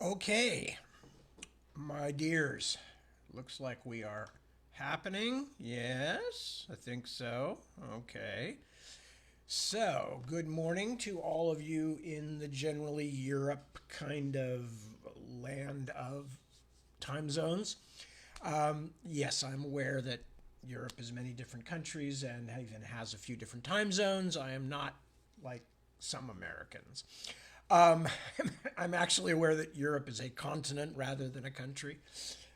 Okay, my dears, looks like we are happening. Yes, I think so. Okay. So, good morning to all of you in the generally Europe kind of land of time zones. Yes, I'm aware that Europe is many different countries and even has a few different time zones. I am not like some Americans. Um, I'm actually aware that Europe is a continent rather than a country.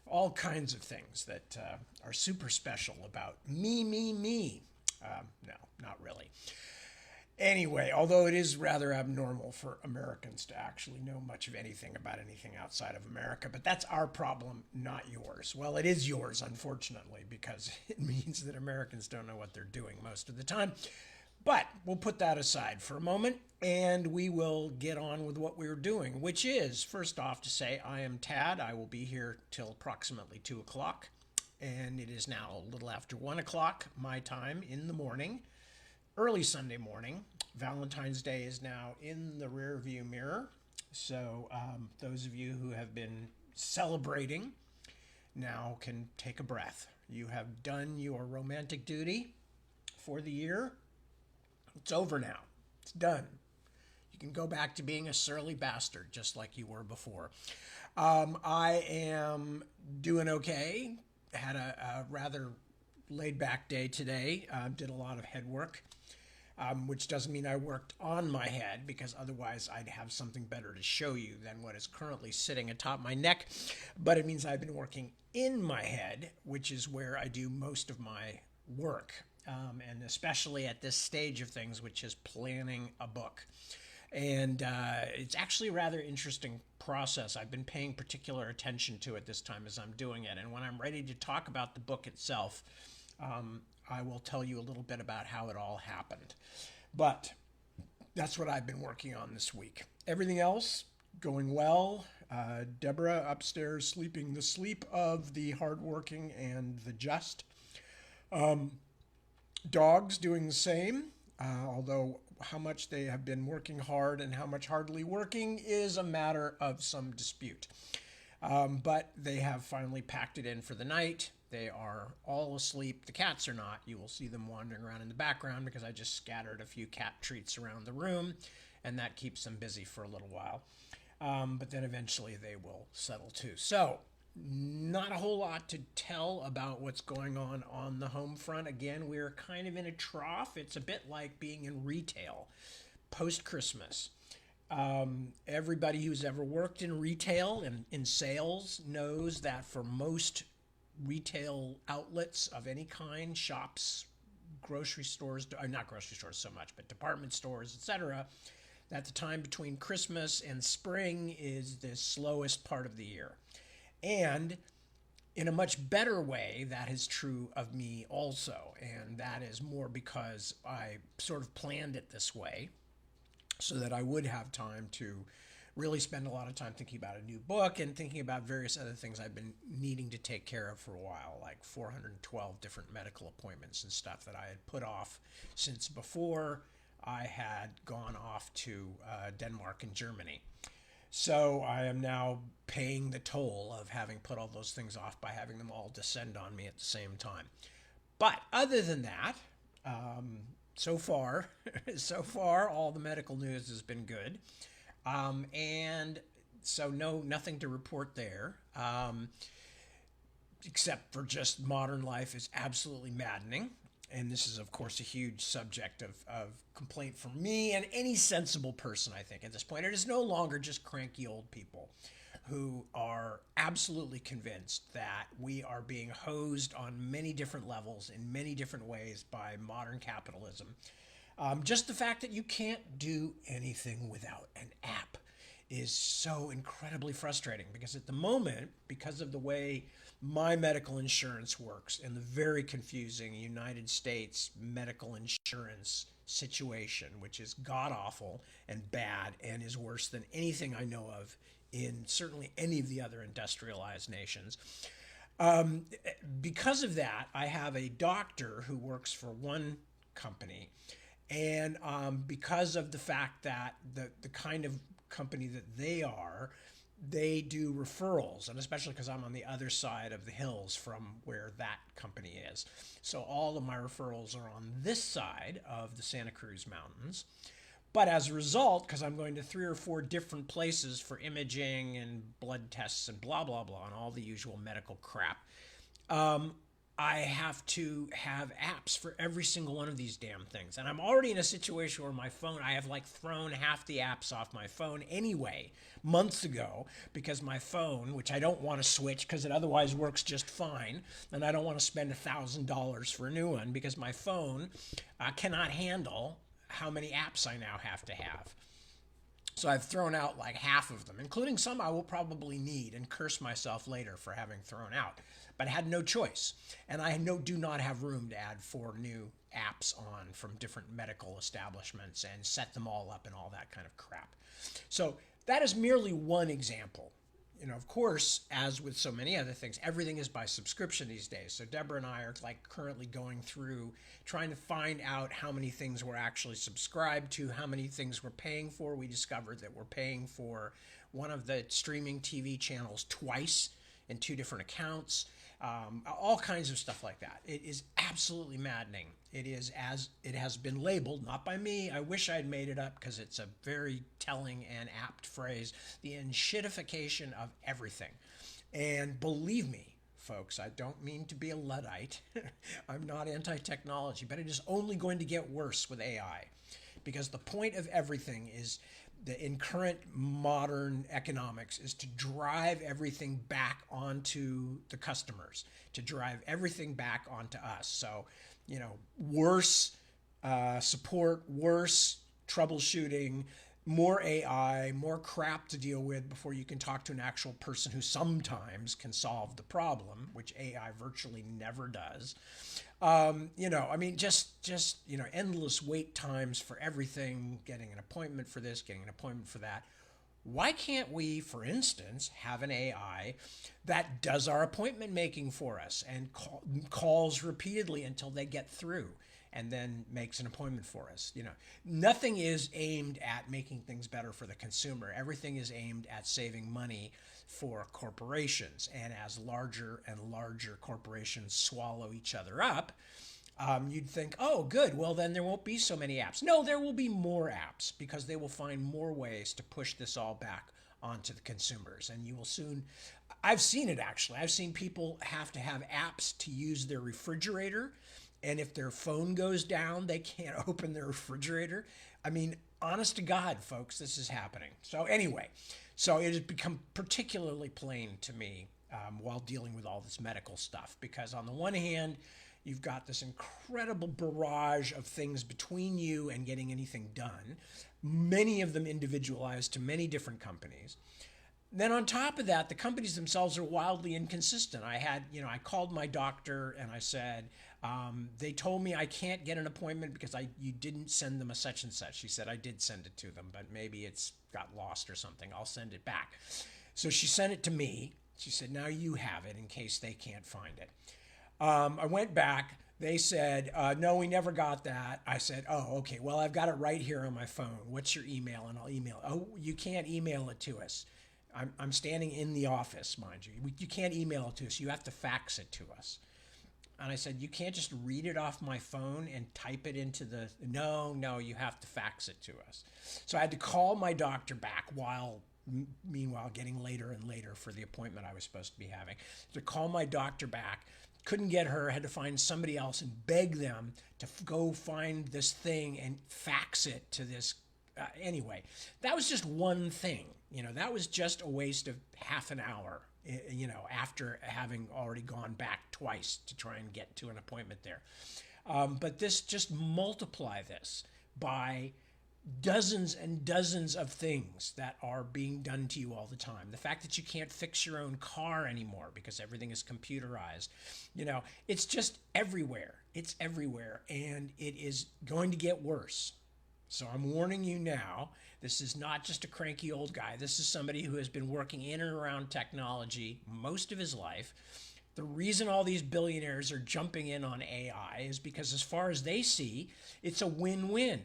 All kinds of things that are super special about me. No, not really. Anyway, although it is rather abnormal for Americans to actually know much of anything about anything outside of America, but that's our problem, not yours. Well, it is yours, unfortunately, because it means that Americans don't know what they're doing most of the time. But we'll put that aside for a moment and we will get on with what we're doing, which is first off to say, I am Tad. I will be here till approximately 2 o'clock. And it is now a little after 1 o'clock my time in the morning, early Sunday morning. Valentine's Day is now in the rear view mirror. So, those of you who have been celebrating now can take a breath. You have done your romantic duty for the year. It's over now. It's done. You can go back to being a surly bastard just like you were before. I am doing okay. Had a rather laid back day today. Did a lot of head work, which doesn't mean I worked on my head because otherwise I'd have something better to show you than what is currently sitting atop my neck. But it means I've been working in my head, which is where I do most of my work. And especially at this stage of things, which is planning a book. And it's actually a rather interesting process. I've been paying particular attention to it this time as I'm doing it. And when I'm ready to talk about the book itself, I will tell you a little bit about how it all happened. But that's what I've been working on this week. Everything else going well. Deborah upstairs sleeping the sleep of the hardworking and the just. Dogs doing the same, although how much they have been working hard and how much hardly working is a matter of some dispute. But they have finally packed it in for the night. They are all asleep. The cats are not. You will see them wandering around in the background because I just scattered a few cat treats around the room, and that keeps them busy for a little while. But then eventually they will settle too. So, not a whole lot to tell about what's going on the home front. Again, we're kind of in a trough. It's a bit like being in retail post Christmas. Everybody who's ever worked in retail and in sales knows that for most retail outlets of any kind, shops, grocery stores, not grocery stores so much, but department stores, etc., that the time between Christmas and spring is the slowest part of the year. And in a much better way, that is true of me also. And that is more because I sort of planned it this way so that I would have time to really spend a lot of time thinking about a new book and thinking about various other things I've been needing to take care of for a while, like 412 different medical appointments and stuff that I had put off since before I had gone off to Denmark and Germany. So I am now paying the toll of having put all those things off by having them all descend on me at the same time. But other than that, so far, so far, all the medical news has been good, and so nothing to report there, except for just modern life is absolutely maddening. And this is, of course, a huge subject of complaint for me and any sensible person, I think, at this point. It is no longer just cranky old people who are absolutely convinced that we are being hosed on many different levels in many different ways by modern capitalism. Just the fact that you can't do anything without an app is so incredibly frustrating because at the moment, because of the way my medical insurance works and the very confusing United States medical insurance situation, which is god awful and bad and is worse than anything I know of in certainly any of the other industrialized nations. Um, because of that, I have a doctor who works for one company. And because of the fact that the kind of company that they are, they do referrals, and especially because I'm on the other side of the hills from where that company is. So all of my referrals are on this side of the Santa Cruz Mountains. But as a result, because I'm going to 3 or 4 different places for imaging and blood tests and blah, blah, blah, and all the usual medical crap, I have to have apps for every single one of these damn things. And I'm already in a situation where my phone, I have like thrown half the apps off my phone anyway, months ago, because my phone, which I don't want to switch because it otherwise works just fine, and I don't want to spend $1,000 for a new one because my phone cannot handle how many apps I now have to have. So I've thrown out like half of them, including some I will probably need and curse myself later for having thrown out. But I had no choice. And I do not have room to add 4 new apps on from different medical establishments and set them all up and all that kind of crap. So that is merely one example. Of course, as with so many other things, everything is by subscription these days. So Deborah and I are like currently going through trying to find out how many things we're actually subscribed to, how many things we're paying for. We discovered that we're paying for one of the streaming TV channels twice in 2 different accounts. All kinds of stuff like that. It is absolutely maddening. It is, as it has been labeled, not by me. I wish I had made it up because it's a very telling and apt phrase, the enshittification of everything. And believe me, folks, I don't mean to be a Luddite. I'm not anti-technology, but it is only going to get worse with AI, because the point of everything is in current modern economics is to drive everything back onto the customers, to drive everything back onto us. So, worse support, worse troubleshooting, more AI, more crap to deal with before you can talk to an actual person who sometimes can solve the problem, which AI virtually never does. Just endless wait times for everything, getting an appointment for this, getting an appointment for that. Why can't we, for instance, have an AI that does our appointment making for us and calls repeatedly until they get through and then makes an appointment for us? Nothing is aimed at making things better for the consumer. Everything is aimed at saving money for corporations. And as larger and larger corporations swallow each other up, you'd think, oh, good, well, then there won't be so many apps. No, there will be more apps because they will find more ways to push this all back onto the consumers. And you will soon, I've seen it actually. I've seen people have to have apps to use their refrigerator. And if their phone goes down, they can't open their refrigerator. I mean, honest to God, folks, this is happening. So anyway, so it has become particularly plain to me while dealing with all this medical stuff, because on the one hand, you've got this incredible barrage of things between you and getting anything done, many of them individualized to many different companies. Then on top of that, the companies themselves are wildly inconsistent. I called my doctor and I said, they told me I can't get an appointment because you didn't send them a such and such. She said, I did send it to them, but maybe it's got lost or something. I'll send it back. So she sent it to me. She said, now you have it in case they can't find it. I went back. They said, no, we never got that. I said, oh, okay. Well, I've got it right here on my phone. What's your email? And I'll email it. Oh, you can't email it to us. I'm standing in the office, mind you. You can't email it to us. You have to fax it to us. And I said, you can't just read it off my phone and type it into the... No, you have to fax it to us. So I had to call my doctor back while, meanwhile, getting later and later for the appointment I was supposed to be having. To call my doctor back, couldn't get her, had to find somebody else and beg them to go find this thing and fax it to this. Anyway, that was just one thing. That was just a waste of half an hour, after having already gone back twice to try and get to an appointment there. But just multiply this by dozens and dozens of things that are being done to you all the time. The fact that you can't fix your own car anymore because everything is computerized. It's just everywhere. It's everywhere, and it is going to get worse. So I'm warning you now, this is not just a cranky old guy. This is somebody who has been working in and around technology most of his life. The reason all these billionaires are jumping in on AI is because as far as they see, it's a win-win.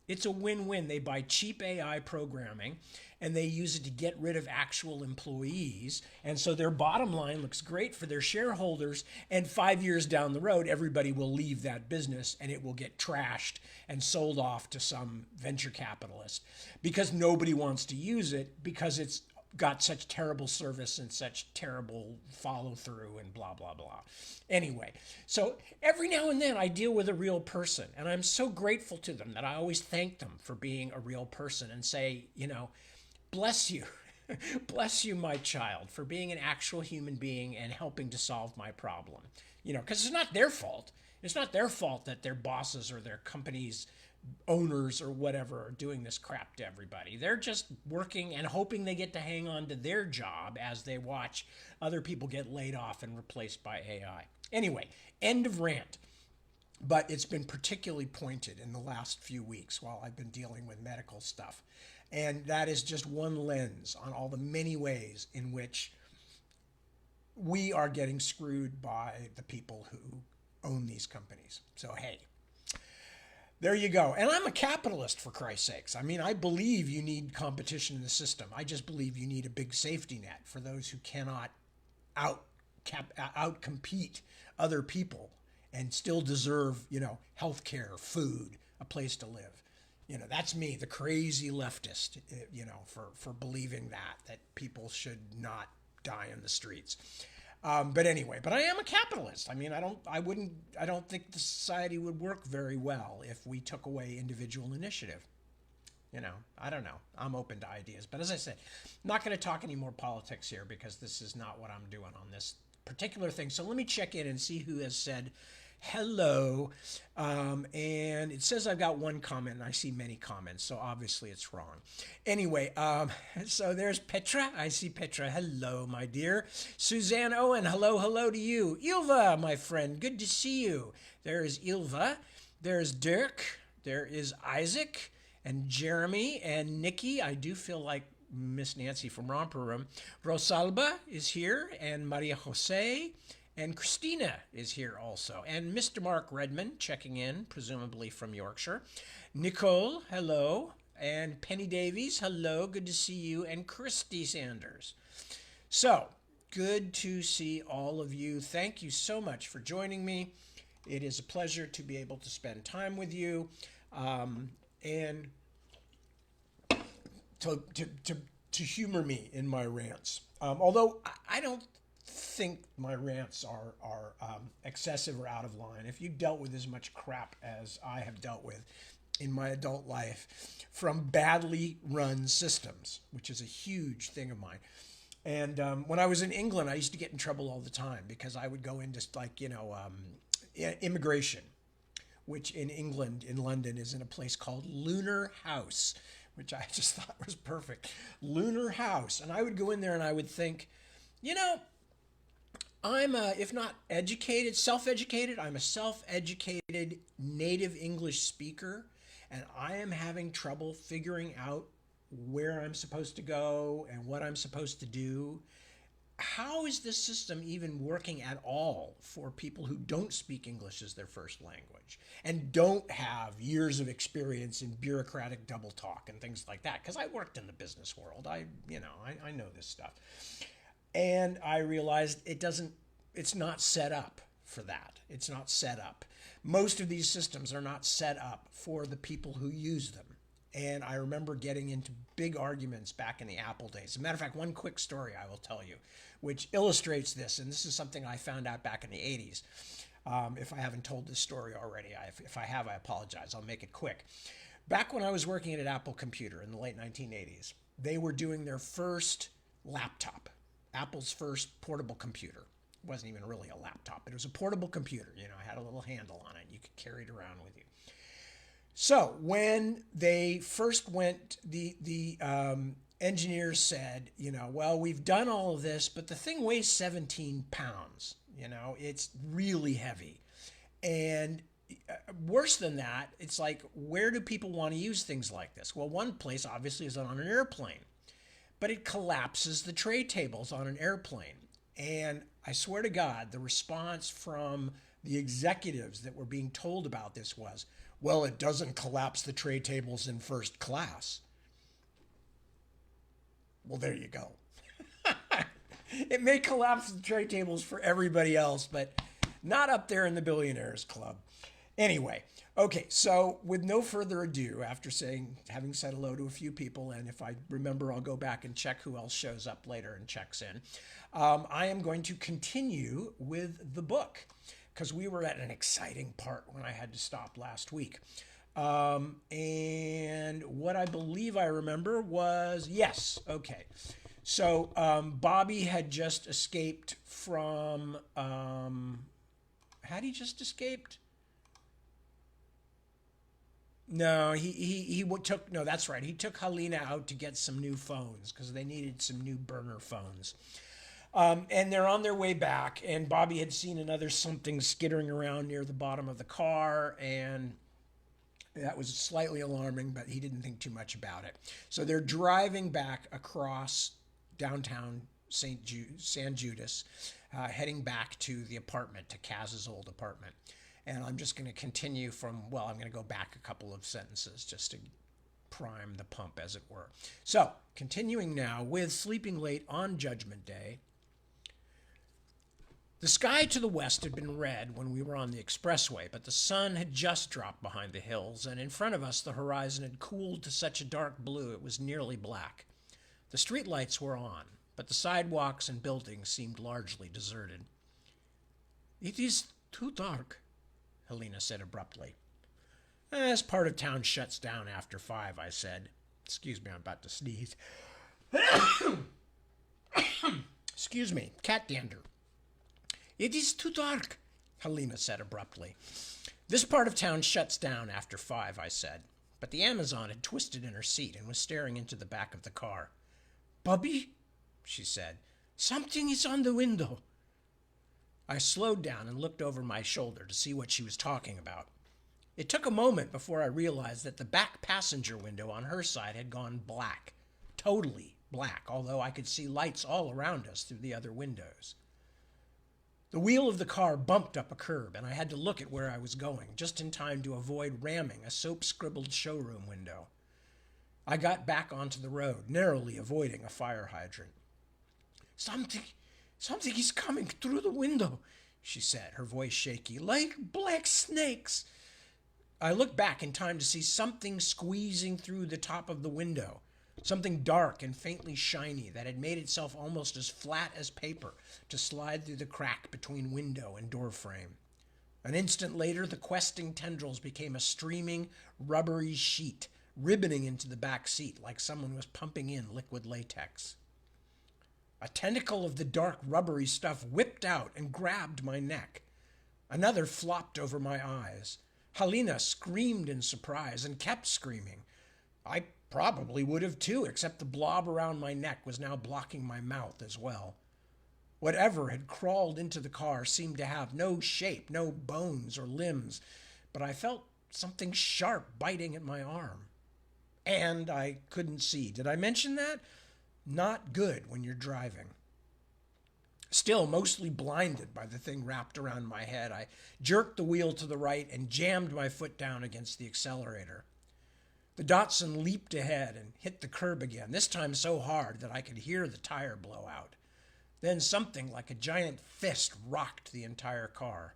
It's a win-win. They buy cheap AI programming and they use it to get rid of actual employees. And so their bottom line looks great for their shareholders. And 5 years down the road, everybody will leave that business and it will get trashed and sold off to some venture capitalist because nobody wants to use it because it's got such terrible service and such terrible follow through and blah, blah, blah. Anyway, so every now and then I deal with a real person and I'm so grateful to them that I always thank them for being a real person and say, bless you. Bless you, my child, for being an actual human being and helping to solve my problem. Because it's not their fault. It's not their fault that their bosses or their companies owners or whatever are doing this crap to everybody. They're just working and hoping they get to hang on to their job as they watch other people get laid off and replaced by AI. Anyway, end of rant. But it's been particularly pointed in the last few weeks while I've been dealing with medical stuff. And that is just one lens on all the many ways in which we are getting screwed by the people who own these companies. So, hey, there you go. And I'm a capitalist, for Christ's sakes. I mean, I believe you need competition in the system. I just believe you need a big safety net for those who cannot outcompete other people and still deserve, health care, food, a place to live. That's me, the crazy leftist, for believing that people should not die in the streets. But anyway, I am a capitalist. I mean, I don't think the society would work very well if we took away individual initiative. I don't know. I'm open to ideas. But as I said, I'm not going to talk any more politics here because this is not what I'm doing on this particular thing. So let me check in and see who has said hello. And it says I've got one comment and I see many comments. So obviously it's wrong. Anyway, so there's Petra. I see Petra. Hello, my dear. Suzanne Owen. Hello to you. Ilva, my friend. Good to see you. There is Ilva. There's Dirk. There is Isaac and Jeremy and Nikki. I do feel like Miss Nancy from Romper Room. Rosalba is here and Maria Jose. And Christina is here also. And Mr. Mark Redmond checking in, presumably from Yorkshire. Nicole, hello. And Penny Davies, hello. Good to see you. And Christy Sanders. So, good to see all of you. Thank you so much for joining me. It is a pleasure to be able to spend time with you. And to humor me in my rants. Although I don't think my rants are excessive or out of line. If you dealt with as much crap as I have dealt with in my adult life from badly run systems, which is a huge thing of mine. And when I was in England, I used to get in trouble all the time because I would go into immigration, which in England, in London, is in a place called Lunar House, which I just thought was perfect. Lunar House. And I would go in there and I would think, I'm if not educated, self-educated, I'm a self-educated native English speaker, and I am having trouble figuring out where I'm supposed to go and what I'm supposed to do. How is this system even working at all for people who don't speak English as their first language and don't have years of experience in bureaucratic double talk and things like that? Because I worked in the business world. I know this stuff. And I realized it's not set up for that. It's not set up. Most of these systems are not set up for the people who use them. And I remember getting into big arguments back in the Apple days. As a matter of fact, one quick story I will tell you, which illustrates this. And this is something I found out back in the 80s. If I haven't told this story already, if I have, I apologize. I'll make it quick. Back when I was working at Apple Computer in the late 1980s, they were doing their first laptop. Apple's first portable computer. It wasn't even really a laptop, but it was a portable computer. It had a little handle on it. You could carry it around with you. So when they first went, the engineers said, well, we've done all of this, but the thing weighs 17 pounds. It's really heavy. And worse than that, it's like, where do people want to use things like this? Well, one place obviously is on an airplane. But it collapses the tray tables on an airplane. And I swear to God, the response from the executives that were being told about this was, Well, it doesn't collapse the tray tables in first class. Well, there you go. It may collapse the tray tables for everybody else, but not up there in the billionaires club. Anyway, okay, so with no further ado, after having said hello to a few people, and if I remember, I'll go back and check who else shows up later and checks in. I am going to continue with the book because we were at an exciting part when I had to stop last week. And what I believe I remember was, yes, okay. So Bobby had just escaped from, had he just escaped? No, he took, no, that's right. He took Helena out to get some new phones because they needed some new burner phones. And they're on their way back, and Bobby had seen another something skittering around near the bottom of the car, and that was slightly alarming, but he didn't think too much about it. So they're driving back across downtown San Judas, heading back to the apartment, to Kaz's old apartment. And I'm just going to continue I'm going to go back a couple of sentences just to prime the pump, as it were. So, continuing now with Sleeping Late on Judgment Day. The sky to the west had been red when we were on the expressway, but the sun had just dropped behind the hills, and in front of us the horizon had cooled to such a dark blue it was nearly black. The street lights were on, but the sidewalks and buildings seemed largely deserted. "It is too dark," Helena said abruptly. "This part of town shuts down after 5, I said. Excuse me, I'm about to sneeze. Excuse me, cat dander. "It is too dark," Helena said abruptly. "This part of town shuts down after 5, I said. But the Amazon had twisted in her seat and was staring into the back of the car. "Bubby," she said, "something is on the window." I slowed down and looked over my shoulder to see what she was talking about. It took a moment before I realized that the back passenger window on her side had gone black, totally black, although I could see lights all around us through the other windows. The wheel of the car bumped up a curb, and I had to look at where I was going, just in time to avoid ramming a soap-scribbled showroom window. I got back onto the road, narrowly avoiding a fire hydrant. Something is coming through the window," she said, her voice shaky, "like black snakes." I looked back in time to see something squeezing through the top of the window, something dark and faintly shiny that had made itself almost as flat as paper to slide through the crack between window and door frame. An instant later, the questing tendrils became a streaming, rubbery sheet, ribboning into the back seat like someone was pumping in liquid latex. A tentacle of the dark, rubbery stuff whipped out and grabbed my neck. Another flopped over my eyes. Helena screamed in surprise and kept screaming. I probably would have too, except the blob around my neck was now blocking my mouth as well. Whatever had crawled into the car seemed to have no shape, no bones or limbs, but I felt something sharp biting at my arm. And I couldn't see. Did I mention that? Not good when you're driving. Still mostly blinded by the thing wrapped around my head, I jerked the wheel to the right and jammed my foot down against the accelerator. The Datsun leaped ahead and hit the curb again, this time so hard that I could hear the tire blow out. Then something like a giant fist rocked the entire car.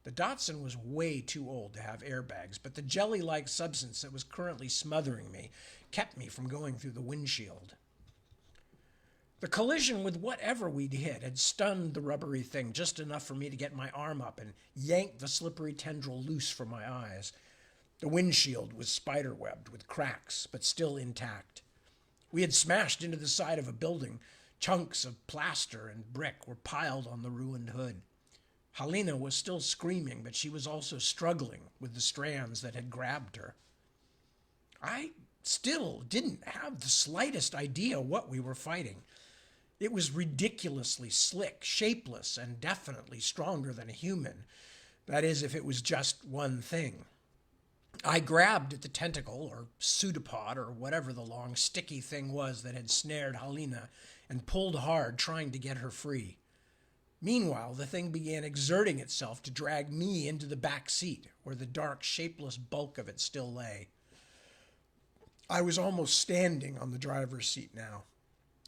The Datsun was way too old to have airbags, but the jelly-like substance that was currently smothering me kept me from going through the windshield. The collision with whatever we'd hit had stunned the rubbery thing just enough for me to get my arm up and yank the slippery tendril loose from my eyes. The windshield was spiderwebbed with cracks, but still intact. We had smashed into the side of a building. Chunks of plaster and brick were piled on the ruined hood. Helena was still screaming, but she was also struggling with the strands that had grabbed her. I still didn't have the slightest idea what we were fighting. It was ridiculously slick, shapeless, and definitely stronger than a human. That is, if it was just one thing. I grabbed at the tentacle, or pseudopod, or whatever the long, sticky thing was that had snared Helena, and pulled hard, trying to get her free. Meanwhile, the thing began exerting itself to drag me into the back seat, where the dark, shapeless bulk of it still lay. I was almost standing on the driver's seat now.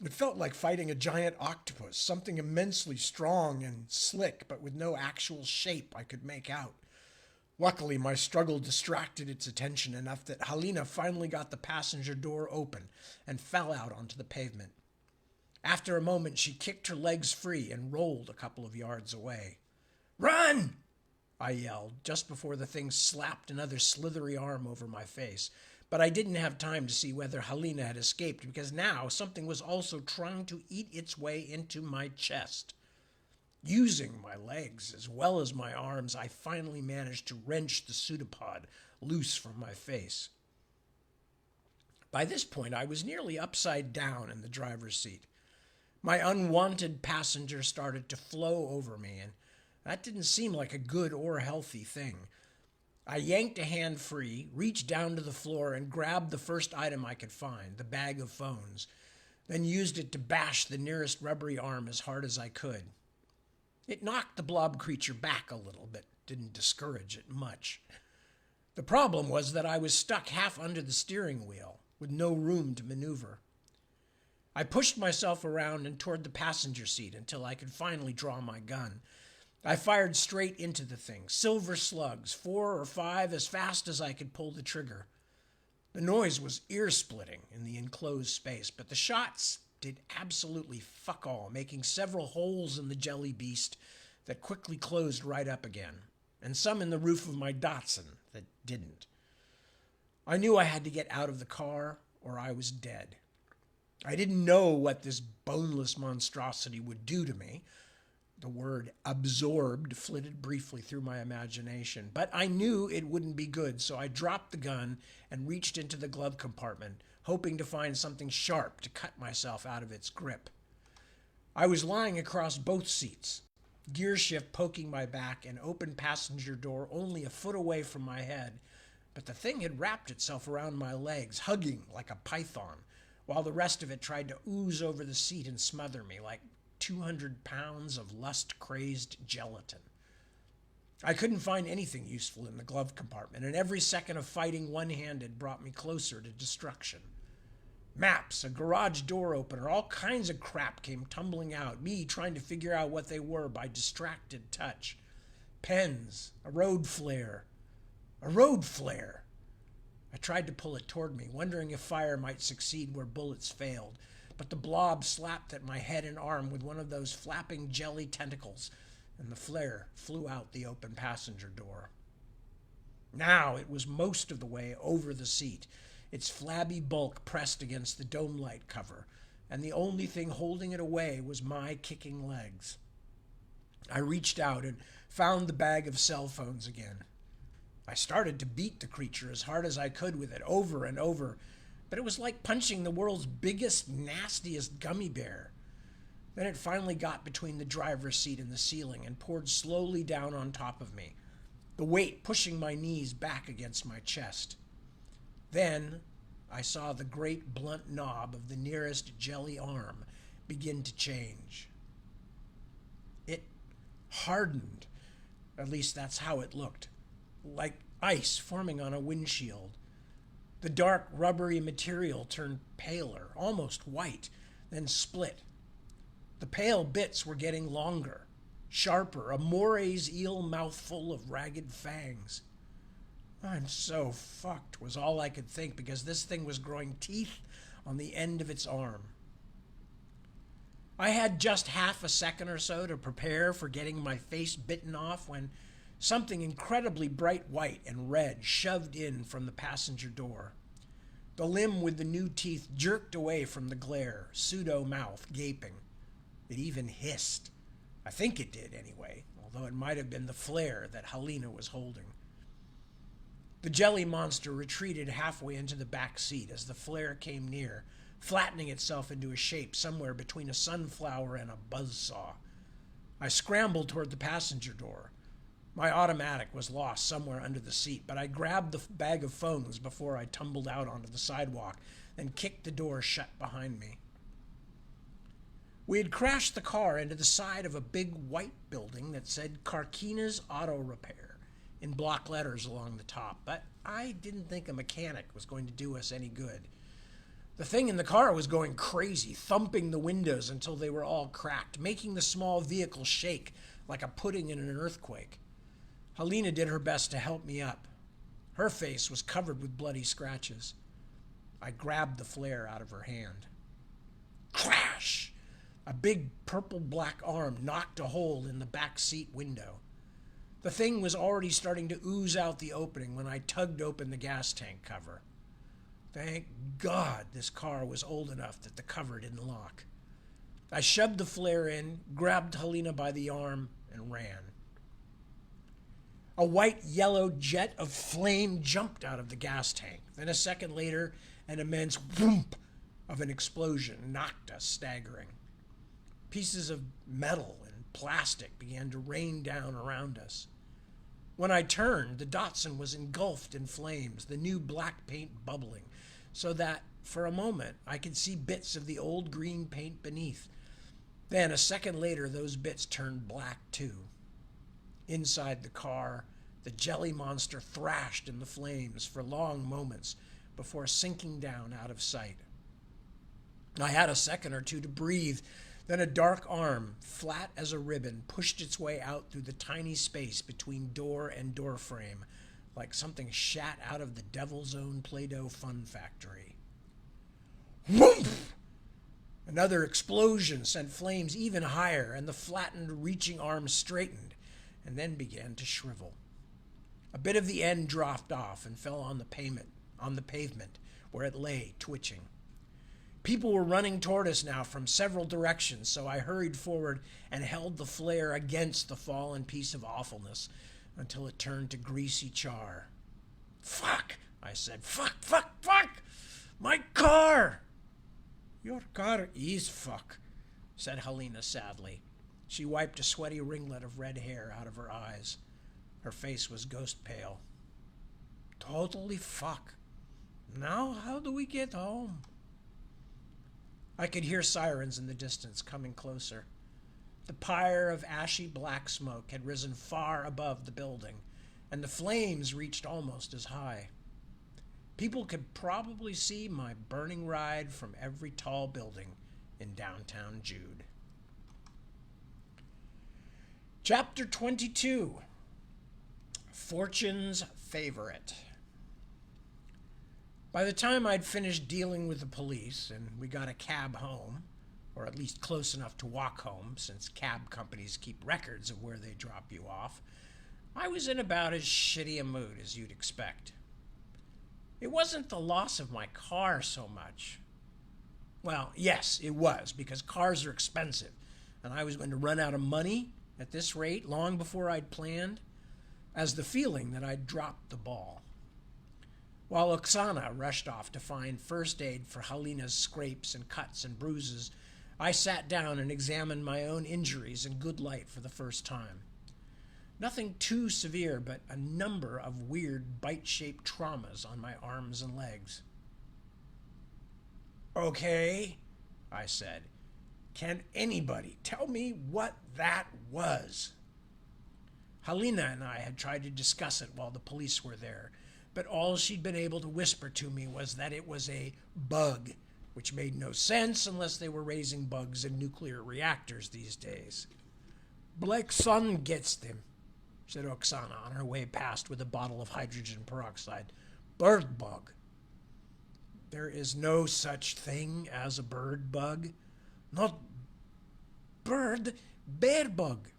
It felt like fighting a giant octopus, something immensely strong and slick, but with no actual shape I could make out. Luckily, my struggle distracted its attention enough that Halina finally got the passenger door open and fell out onto the pavement. After a moment, she kicked her legs free and rolled a couple of yards away. "Run!" I yelled, just before the thing slapped another slithery arm over my face. But I didn't have time to see whether Halina had escaped, because now something was also trying to eat its way into my chest. Using my legs as well as my arms, I finally managed to wrench the pseudopod loose from my face. By this point, I was nearly upside down in the driver's seat. My unwanted passenger started to flow over me, and that didn't seem like a good or healthy thing. I yanked a hand free, reached down to the floor, and grabbed the first item I could find, the bag of phones, then used it to bash the nearest rubbery arm as hard as I could. It knocked the blob creature back a little, but didn't discourage it much. The problem was that I was stuck half under the steering wheel, with no room to maneuver. I pushed myself around and toward the passenger seat until I could finally draw my gun. I fired straight into the thing, silver slugs, 4 or 5, as fast as I could pull the trigger. The noise was ear-splitting in the enclosed space, but the shots did absolutely fuck all, making several holes in the jelly beast that quickly closed right up again, and some in the roof of my Datsun that didn't. I knew I had to get out of the car or I was dead. I didn't know what this boneless monstrosity would do to me. The word absorbed flitted briefly through my imagination, but I knew it wouldn't be good, so I dropped the gun and reached into the glove compartment, hoping to find something sharp to cut myself out of its grip. I was lying across both seats, gear shift poking my back and open passenger door only a foot away from my head, but the thing had wrapped itself around my legs, hugging like a python, while the rest of it tried to ooze over the seat and smother me like 200 pounds of lust-crazed gelatin. I couldn't find anything useful in the glove compartment, and every second of fighting one-handed brought me closer to destruction. Maps, a garage door opener, all kinds of crap came tumbling out, me trying to figure out what they were by distracted touch. Pens, a road flare. A road flare! I tried to pull it toward me, wondering if fire might succeed where bullets failed, but the blob slapped at my head and arm with one of those flapping jelly tentacles, and the flare flew out the open passenger door. Now it was most of the way over the seat, its flabby bulk pressed against the dome light cover, and the only thing holding it away was my kicking legs. I reached out and found the bag of cell phones again. I started to beat the creature as hard as I could with it, over and over, but it was like punching the world's biggest, nastiest gummy bear. Then it finally got between the driver's seat and the ceiling and poured slowly down on top of me, the weight pushing my knees back against my chest. Then I saw the great blunt knob of the nearest jelly arm begin to change. It hardened, at least that's how it looked, like ice forming on a windshield. The dark, rubbery material turned paler, almost white, then split. The pale bits were getting longer, sharper, a mooray's eel mouthful of ragged fangs. "I'm so fucked," was all I could think, because this thing was growing teeth on the end of its arm. I had just half a second or so to prepare for getting my face bitten off when something incredibly bright white and red shoved in from the passenger door. The limb with the new teeth jerked away from the glare, pseudo-mouth gaping. It even hissed. I think it did anyway, although it might have been the flare that Halina was holding. The jelly monster retreated halfway into the back seat as the flare came near, flattening itself into a shape somewhere between a sunflower and a buzzsaw. I scrambled toward the passenger door. My automatic was lost somewhere under the seat, but I grabbed the bag of phones before I tumbled out onto the sidewalk, then kicked the door shut behind me. We had crashed the car into the side of a big white building that said Karkina's Auto Repair in block letters along the top, but I didn't think a mechanic was going to do us any good. The thing in the car was going crazy, thumping the windows until they were all cracked, making the small vehicle shake like a pudding in an earthquake. Helena did her best to help me up. Her face was covered with bloody scratches. I grabbed the flare out of her hand. Crash! A big purple-black arm knocked a hole in the back seat window. The thing was already starting to ooze out the opening when I tugged open the gas tank cover. Thank God this car was old enough that the cover didn't lock. I shoved the flare in, grabbed Helena by the arm, and ran. A white-yellow jet of flame jumped out of the gas tank. Then a second later, an immense whoomp of an explosion knocked us staggering. Pieces of metal and plastic began to rain down around us. When I turned, the Datsun was engulfed in flames, the new black paint bubbling, so that, for a moment, I could see bits of the old green paint beneath. Then, a second later, those bits turned black too. Inside the car, the jelly monster thrashed in the flames for long moments before sinking down out of sight. I had a second or two to breathe. Then a dark arm, flat as a ribbon, pushed its way out through the tiny space between door and door frame, like something shat out of the Devil's Own Play-Doh fun factory. Whoomph! Another explosion sent flames even higher, and the flattened, reaching arm straightened, and then began to shrivel. A bit of the end dropped off and fell on the pavement, where it lay, twitching. People were running toward us now from several directions, so I hurried forward and held the flare against the fallen piece of awfulness until it turned to greasy char. Fuck, I said. Fuck! My car! Your car is fuck, said Helena sadly. She wiped a sweaty ringlet of red hair out of her eyes. Her face was ghost pale. Totally fuck. Now how do we get home? I could hear sirens in the distance coming closer. The pyre of ashy black smoke had risen far above the building, and the flames reached almost as high. People could probably see my burning ride from every tall building in downtown Jude. Chapter 22. Fortune's Favorite. By the time I'd finished dealing with the police and we got a cab home, or at least close enough to walk home since cab companies keep records of where they drop you off, I was in about as shitty a mood as you'd expect. It wasn't the loss of my car so much. Well, yes, it was, because cars are expensive, and I was going to run out of money at this rate long before I'd planned, as the feeling that I'd dropped the ball. While Oksana rushed off to find first aid for Helena's scrapes and cuts and bruises, I sat down and examined my own injuries in good light for the first time. Nothing too severe, but a number of weird bite-shaped traumas on my arms and legs. Okay, I said. Can anybody tell me what that was? Helena and I had tried to discuss it while the police were there, but all she'd been able to whisper to me was that it was a bug, which made no sense unless they were raising bugs in nuclear reactors these days. Black sun gets them, said Oksana on her way past with a bottle of hydrogen peroxide. Bird bug. There is no such thing as a bird bug. Not bird, bear bug.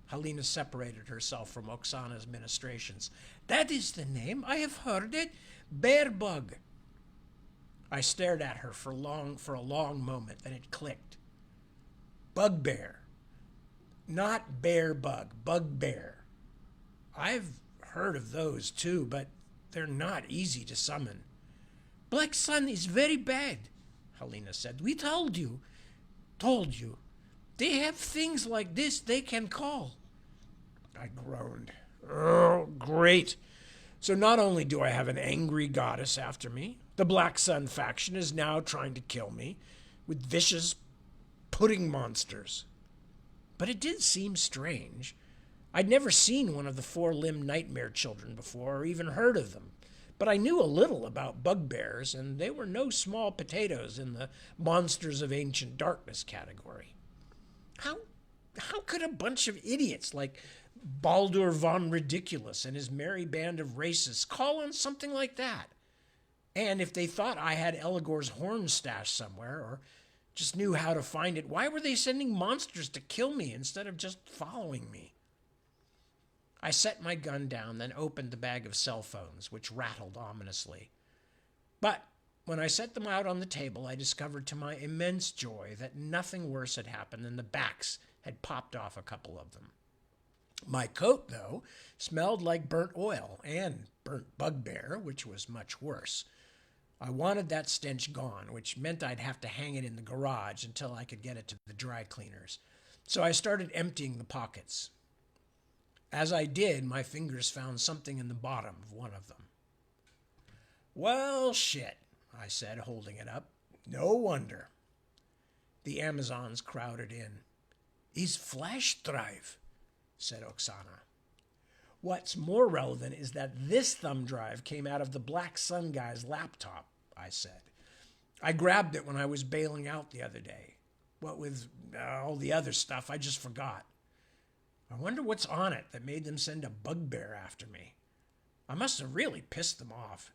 Helena separated herself from Oksana's ministrations. That is the name. I have heard it. Bear bug. I stared at her for a long moment, then it clicked. Bugbear. Not bear bug, bugbear. I've heard of those too, but they're not easy to summon. Black sun is very bad, Helena said. We told you. They have things like this they can call. I groaned. Oh, great. So not only do I have an angry goddess after me, the Black Sun faction is now trying to kill me with vicious pudding monsters. But it did seem strange. I'd never seen one of the four-limbed nightmare children before or even heard of them. But I knew a little about bugbears, and they were no small potatoes in the monsters of ancient darkness category. How could a bunch of idiots like Baldur von Ridiculous and his merry band of racists call on something like that? And if they thought I had Eligor's horn stashed somewhere or just knew how to find it, why were they sending monsters to kill me instead of just following me? I set my gun down, then opened the bag of cell phones, which rattled ominously. But when I set them out on the table, I discovered to my immense joy that nothing worse had happened than the backs had popped off a couple of them. My coat, though, smelled like burnt oil and burnt bugbear, which was much worse. I wanted that stench gone, which meant I'd have to hang it in the garage until I could get it to the dry cleaners. So I started emptying the pockets. As I did, my fingers found something in the bottom of one of them. "Well, shit," I said, holding it up. "No wonder." The Amazons crowded in. "Is flash drive," said Oksana. "What's more relevant is that this thumb drive came out of the Black Sun guy's laptop," I said. "I grabbed it when I was bailing out the other day. What with all the other stuff, I just forgot. I wonder what's on it that made them send a bugbear after me. I must have really pissed them off.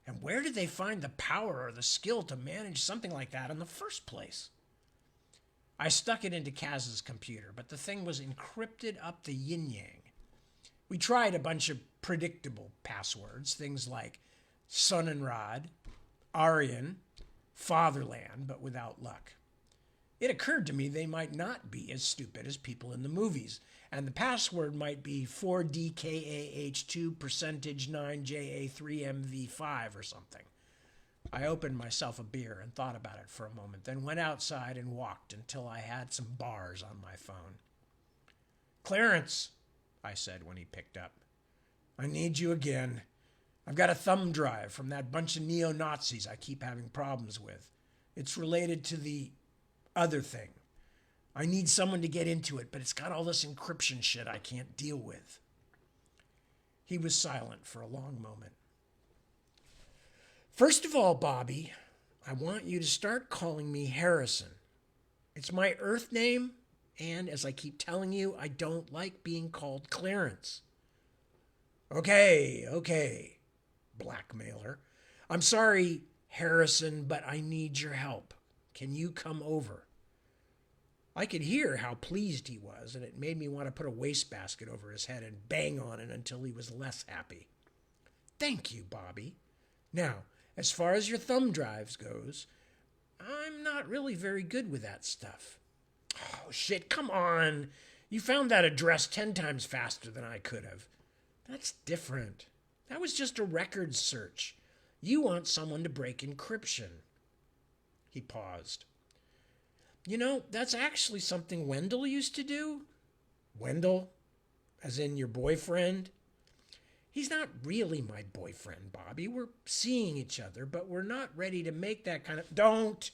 And where did they find the power or the skill to manage something like that in the first place?" I stuck it into Kaz's computer, but the thing was encrypted up the yin-yang. We tried a bunch of predictable passwords, things like Sun and Rod, Aryan, Fatherland, but without luck. It occurred to me they might not be as stupid as people in the movies, and the password might be 4DKAH2%9JA3MV5 or something. I opened myself a beer and thought about it for a moment, then went outside and walked until I had some bars on my phone. "Clarence," I said when he picked up, "I need you again. I've got a thumb drive from that bunch of neo-Nazis I keep having problems with. It's related to the other thing. I need someone to get into it, but it's got all this encryption shit I can't deal with." He was silent for a long moment. "First of all, Bobby, I want you to start calling me Harrison. It's my Earth name, and as I keep telling you, I don't like being called Clarence." Okay, blackmailer. "I'm sorry, Harrison, but I need your help. Can you come over?" I could hear how pleased he was, and it made me want to put a wastebasket over his head and bang on it until he was less happy. "Thank you, Bobby. Now, as far as your thumb drives goes, I'm not really very good with that stuff." "Oh, shit, come on. You found that address 10 times faster than I could have." "That's different. That was just a record search. You want someone to break encryption." He paused. "You know, that's actually something Wendell used to do." "Wendell? As in your boyfriend?" "He's not really my boyfriend, Bobby. We're seeing each other, but we're not ready to make that kind of..." "Don't.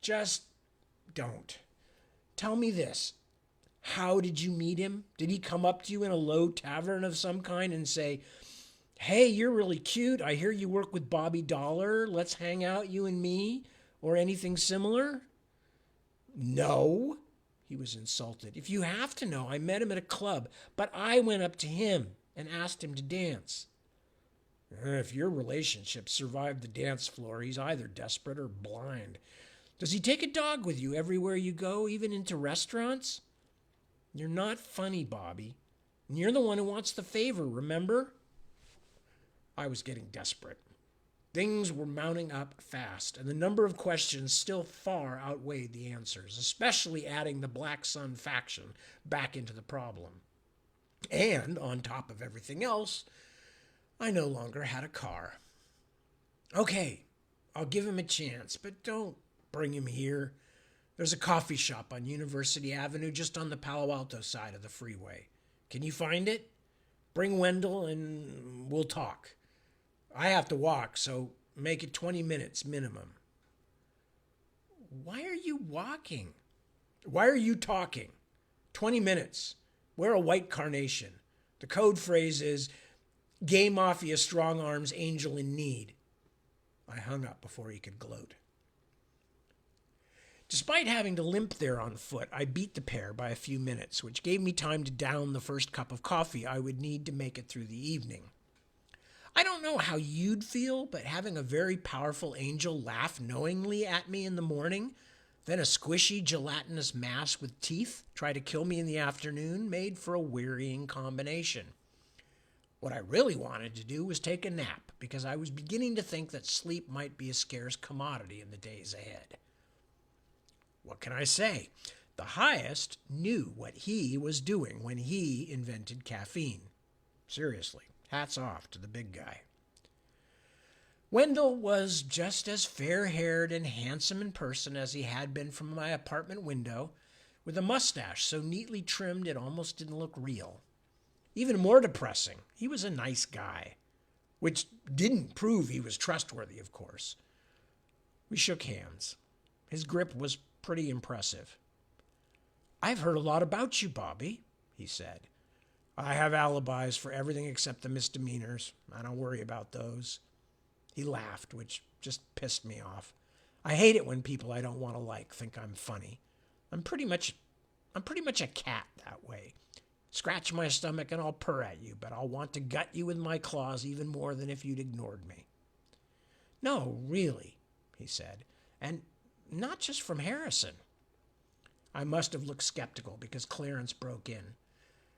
Just don't. Tell me this. How did you meet him? Did he come up to you in a low tavern of some kind and say, 'Hey, you're really cute. I hear you work with Bobby Dollar. Let's hang out, you and me,' or anything similar?" "No." He was insulted. "If you have to know, I met him at a club, but I went up to him and asked him to dance." If your relationship survived the dance floor, he's either desperate or blind. "Does he take a dog with you everywhere you go, even into restaurants?" "You're not funny, Bobby. And you're the one who wants the favor, remember?" I was getting desperate. Things were mounting up fast, and the number of questions still far outweighed the answers, especially adding the Black Sun faction back into the problem. And, on top of everything else, I no longer had a car. "Okay, I'll give him a chance, but don't bring him here. There's a coffee shop on University Avenue just on the Palo Alto side of the freeway. Can you find it? Bring Wendell and we'll talk. I have to walk, so make it 20 minutes minimum." "Why are you walking?" Why are you talking? 20 minutes. Wear a white carnation. The code phrase is Gay Mafia strong arms angel in need. I hung up before he could gloat. Despite having to limp there on foot, I beat the pair by a few minutes, which gave me time to down the first cup of coffee I would need to make it through the evening. I don't know how you'd feel, but having a very powerful angel laugh knowingly at me in the morning, then a squishy, gelatinous mass with teeth try to kill me in the afternoon made for a wearying combination. What I really wanted to do was take a nap, because I was beginning to think that sleep might be a scarce commodity in the days ahead. What can I say? The highest knew what he was doing when he invented caffeine. Seriously, hats off to the big guy. Wendell was just as fair-haired and handsome in person as he had been from my apartment window, with a mustache so neatly trimmed it almost didn't look real. Even more depressing, he was a nice guy, which didn't prove he was trustworthy, of course. We shook hands. His grip was pretty impressive. "I've heard a lot about you, Bobby," he said. "I have alibis for everything except the misdemeanors. I don't worry about those." He laughed, which just pissed me off. I hate it when people I don't want to like think I'm funny. I'm pretty much a cat that way. Scratch my stomach and I'll purr at you, but I'll want to gut you with my claws even more than if you'd ignored me. "No, really," he said, "and not just from Harrison." I must have looked skeptical because Clarence broke in.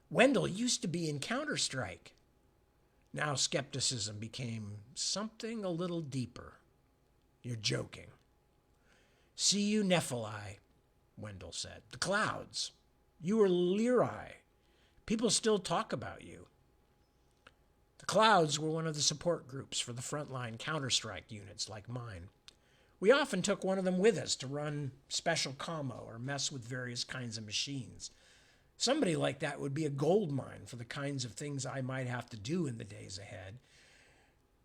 "Wendell used to be in Counter-Strike." Now skepticism became something a little deeper. "You're joking." "See you Nephilim," Wendell said. "The clouds. You were Lyri. People still talk about you." The clouds were one of the support groups for the frontline Counter-Strike units like mine. We often took one of them with us to run special commo or mess with various kinds of machines. Somebody like that would be a gold mine for the kinds of things I might have to do in the days ahead,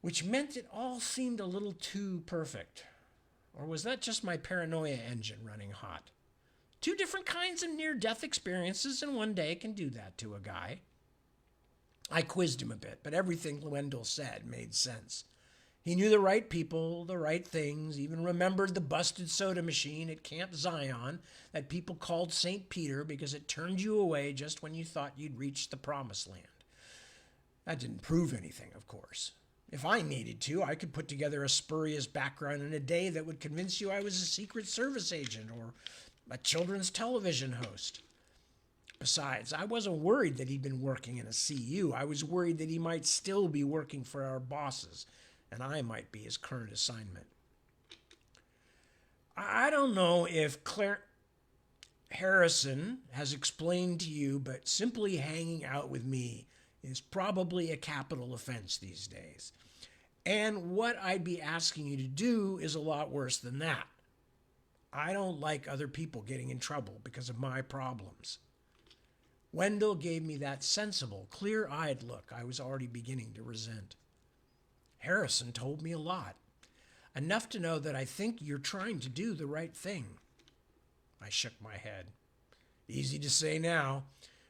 which meant it all seemed a little too perfect. Or was that just my paranoia engine running hot? 2 different kinds of near-death experiences in one day can do that to a guy. I quizzed him a bit, but everything Wendell said made sense. He knew the right people, the right things, even remembered the busted soda machine at Camp Zion that people called St. Peter because it turned you away just when you thought you'd reached the promised land. That didn't prove anything, of course. If I needed to, I could put together a spurious background in a day that would convince you I was a Secret Service agent or a children's television host. Besides, I wasn't worried that he'd been working in a CU. I was worried that he might still be working for our bosses, and I might be his current assignment. I don't know if Harrison has explained to you, but simply hanging out with me is probably a capital offense these days. And what I'd be asking you to do is a lot worse than that. I don't like other people getting in trouble because of my problems. Wendell gave me that sensible, clear-eyed look I was already beginning to resent. Harrison told me a lot, enough to know that I think you're trying to do the right thing. I shook my head. Easy to say now.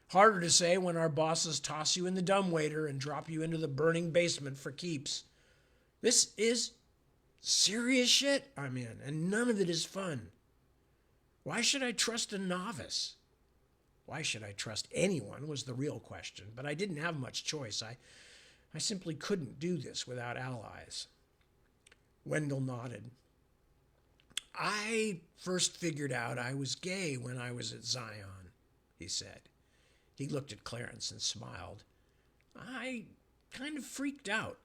Harder to say when our bosses toss you in the dumbwaiter and drop you into the burning basement for keeps. This is serious shit I'm in, and none of it is fun. Why should I trust a novice? Why should I trust anyone was the real question, but I didn't have much choice. I simply couldn't do this without allies. Wendell nodded. "I first figured out I was gay when I was at Zion," he said. He looked at Clarence and smiled. "I kind of freaked out.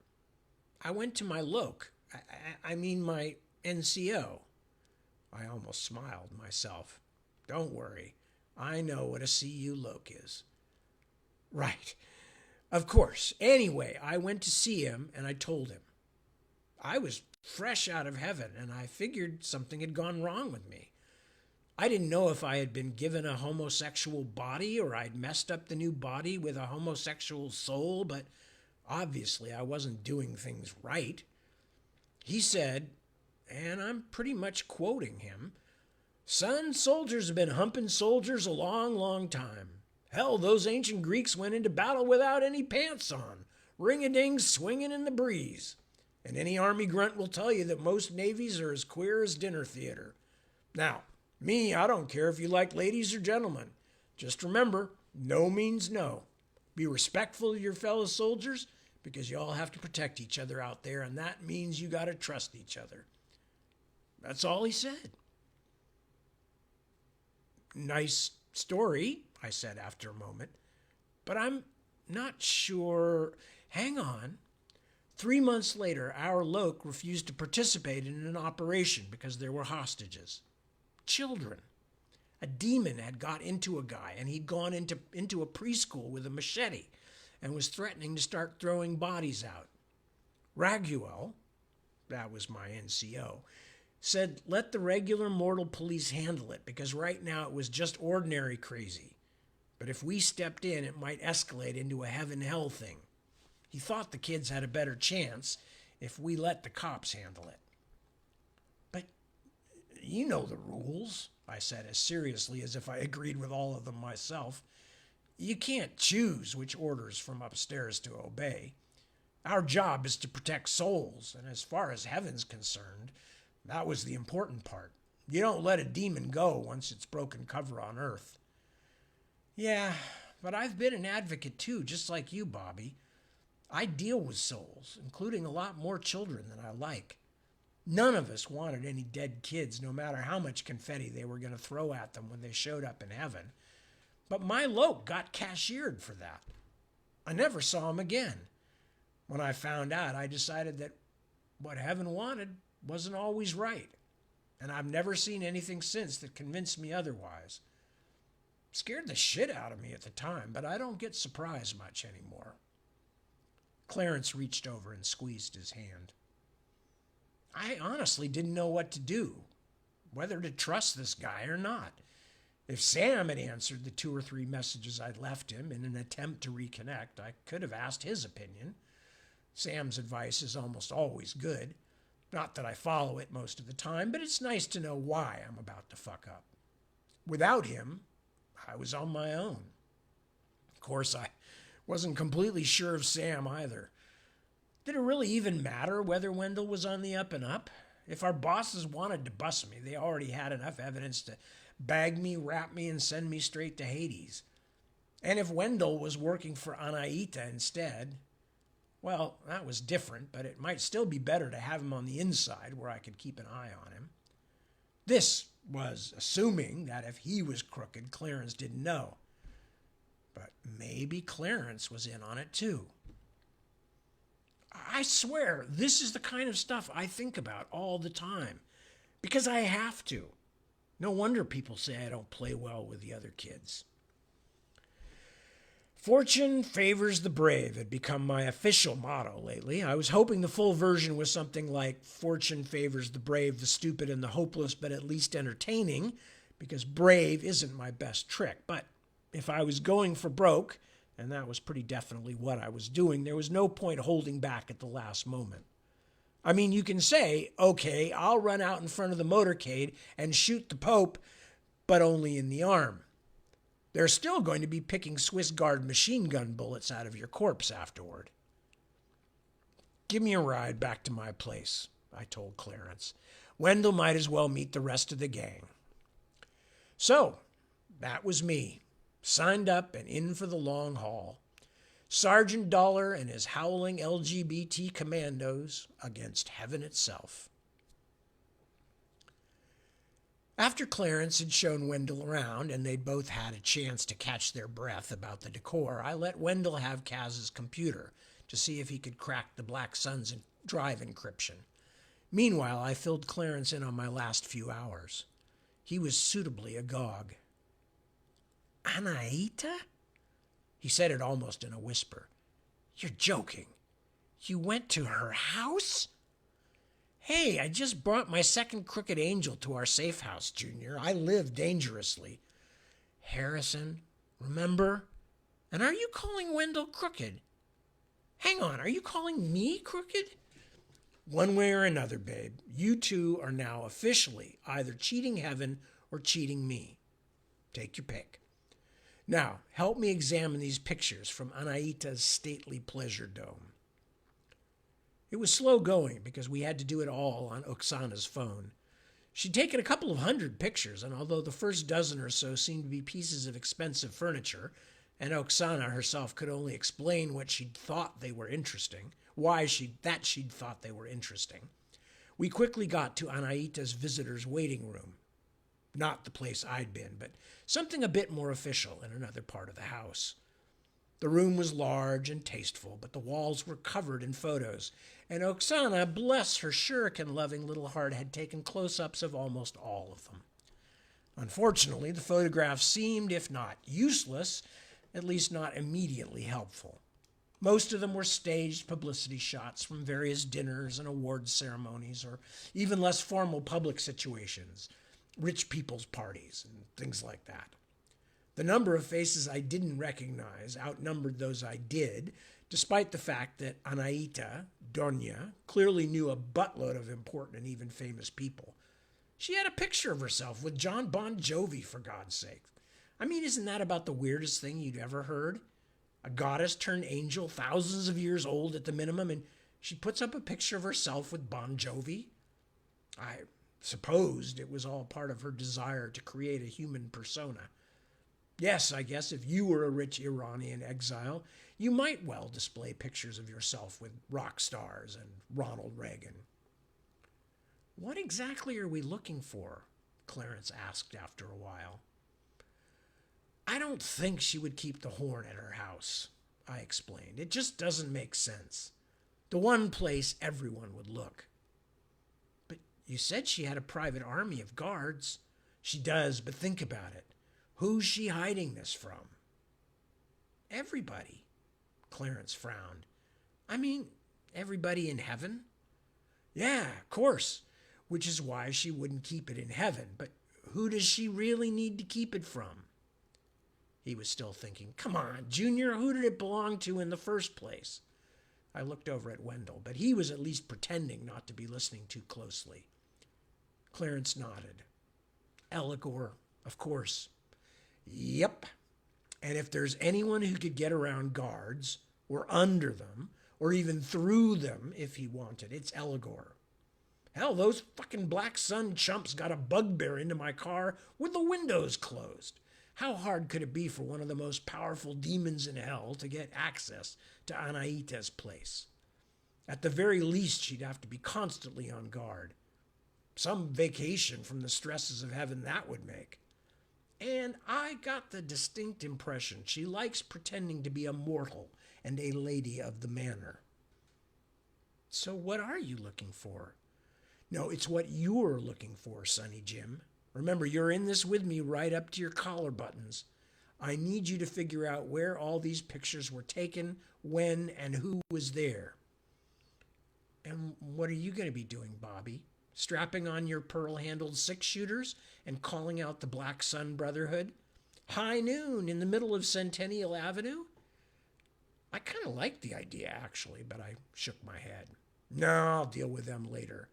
I went to my loc. I mean my NCO. I almost smiled myself. Don't worry. I know what a CU loc is. Right. Of course. Anyway, I went to see him and I told him. I was fresh out of heaven and I figured something had gone wrong with me. I didn't know if I had been given a homosexual body or I'd messed up the new body with a homosexual soul, but obviously I wasn't doing things right. He said, and I'm pretty much quoting him, Son, soldiers have been humping soldiers a long, long time. Hell, those ancient Greeks went into battle without any pants on, ring-a-ding swinging in the breeze. And any army grunt will tell you that most navies are as queer as dinner theater. Now, me, I don't care if you like ladies or gentlemen. Just remember, no means no. Be respectful of your fellow soldiers because you all have to protect each other out there, and that means you got to trust each other. That's all he said. Nice story, I said after a moment, but I'm not sure. Hang on. 3 months later, our Loke refused to participate in an operation because there were hostages. Children. A demon had got into a guy, and he'd gone into a preschool with a machete and was threatening to start throwing bodies out. Raguel, that was my NCO, said let the regular mortal police handle it because right now it was just ordinary crazy. But if we stepped in, it might escalate into a heaven-hell thing. He thought the kids had a better chance if we let the cops handle it. But you know the rules, I said as seriously as if I agreed with all of them myself. You can't choose which orders from upstairs to obey. Our job is to protect souls, and as far as heaven's concerned, that was the important part. You don't let a demon go once it's broken cover on earth. Yeah, but I've been an advocate too, just like you, Bobby. I deal with souls, including a lot more children than I like. None of us wanted any dead kids, no matter how much confetti they were going to throw at them when they showed up in heaven. But my Loke got cashiered for that. I never saw him again. When I found out, I decided that what heaven wanted wasn't always right, and I've never seen anything since that convinced me otherwise. Scared the shit out of me at the time, but I don't get surprised much anymore. Clarence reached over and squeezed his hand. I honestly didn't know what to do, whether to trust this guy or not. If Sam had answered the 2 or 3 messages I'd left him in an attempt to reconnect, I could have asked his opinion. Sam's advice is almost always good. Not that I follow it most of the time, but it's nice to know why I'm about to fuck up. Without him, I was on my own. Of course, I wasn't completely sure of Sam either. Did it really even matter whether Wendell was on the up and up? If our bosses wanted to bust me, they already had enough evidence to bag me, wrap me, and send me straight to Hades. And if Wendell was working for Anaita instead, well, that was different, but it might still be better to have him on the inside where I could keep an eye on him. This was assuming that if he was crooked, Clarence didn't know. But maybe Clarence was in on it too. I swear, this is the kind of stuff I think about all the time, because I have to. No wonder people say I don't play well with the other kids. Fortune favors the brave had become my official motto lately. I was hoping the full version was something like Fortune favors the brave, the stupid, and the hopeless, but at least entertaining, because brave isn't my best trick. But if I was going for broke, and that was pretty definitely what I was doing, there was no point holding back at the last moment. I mean, you can say, okay, I'll run out in front of the motorcade and shoot the Pope, but only in the arm. They're still going to be picking Swiss Guard machine gun bullets out of your corpse afterward. Give me a ride back to my place, I told Clarence. Wendell might as well meet the rest of the gang. So, that was me, signed up and in for the long haul. Sergeant Dollar and his howling LGBT commandos against heaven itself. After Clarence had shown Wendell around and they'd both had a chance to catch their breath about the decor, I let Wendell have Kaz's computer to see if he could crack the Black Sun's drive encryption. Meanwhile, I filled Clarence in on my last few hours. He was suitably agog. Anaita? He said it almost in a whisper. You're joking. You went to her house? Hey, I just brought my second crooked angel to our safe house, Junior. I live dangerously. Harrison, remember? And are you calling Wendell crooked? Hang on, are you calling me crooked? One way or another, babe, you two are now officially either cheating heaven or cheating me. Take your pick. Now, help me examine these pictures from Anaita's stately pleasure dome. It was slow going because we had to do it all on Oksana's phone. She'd taken a couple of hundred pictures, and although the first dozen or so seemed to be pieces of expensive furniture, and Oksana herself could only explain what she'd thought they were interesting, she'd thought they were interesting, we quickly got to Anaita's visitors' waiting room. Not the place I'd been, but something a bit more official in another part of the house. The room was large and tasteful, but the walls were covered in photos, and Oksana, bless her shuriken-loving little heart, had taken close-ups of almost all of them. Unfortunately, the photographs seemed, if not useless, at least not immediately helpful. Most of them were staged publicity shots from various dinners and awards ceremonies, or even less formal public situations, rich people's parties, and things like that. The number of faces I didn't recognize outnumbered those I did, despite the fact that Anaita, Donya, clearly knew a buttload of important and even famous people. She had a picture of herself with John Bon Jovi, for God's sake. I mean, isn't that about the weirdest thing you'd ever heard? A goddess turned angel, thousands of years old at the minimum, and she puts up a picture of herself with Bon Jovi? I supposed it was all part of her desire to create a human persona. Yes, I guess if you were a rich Iranian exile, you might well display pictures of yourself with rock stars and Ronald Reagan. What exactly are we looking for? Clarence asked after a while. I don't think she would keep the horn at her house, I explained. It just doesn't make sense. The one place everyone would look. But you said she had a private army of guards. She does, but think about it. Who's she hiding this from? Everybody. Clarence frowned. I mean, everybody in heaven? Yeah, of course, which is why she wouldn't keep it in heaven. But who does she really need to keep it from? He was still thinking, come on, Junior, who did it belong to in the first place? I looked over at Wendell, but he was at least pretending not to be listening too closely. Clarence nodded. Eligor, of course. Yep. And if there's anyone who could get around guards, or under them, or even through them if he wanted, it's Eligor. Hell, those fucking Black Sun chumps got a bugbear into my car with the windows closed. How hard could it be for one of the most powerful demons in hell to get access to Anaita's place? At the very least, she'd have to be constantly on guard. Some vacation from the stresses of heaven that would make. And I got the distinct impression she likes pretending to be a mortal and a lady of the manor. So what are you looking for? No, it's what you're looking for, Sonny Jim. Remember, you're in this with me right up to your collar buttons. I need you to figure out where all these pictures were taken, when, and who was there. And what are you going to be doing, Bobby? Strapping on your pearl-handled six-shooters and calling out the Black Sun Brotherhood? High noon in the middle of Centennial Avenue? I kind of liked the idea, actually, but I shook my head. No, I'll deal with them later.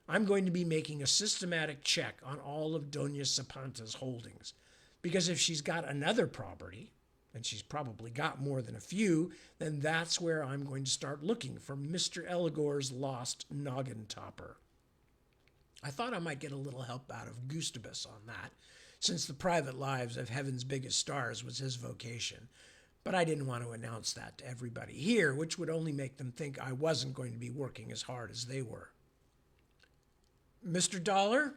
I'm going to be making a systematic check on all of Doña Sapanta's holdings, because if she's got another property, and she's probably got more than a few, then that's where I'm going to start looking for Mr. Eligor's lost noggin topper. I thought I might get a little help out of Gustavus on that, since the private lives of heaven's biggest stars was his vocation. But I didn't want to announce that to everybody here, which would only make them think I wasn't going to be working as hard as they were. Mr. Dollar?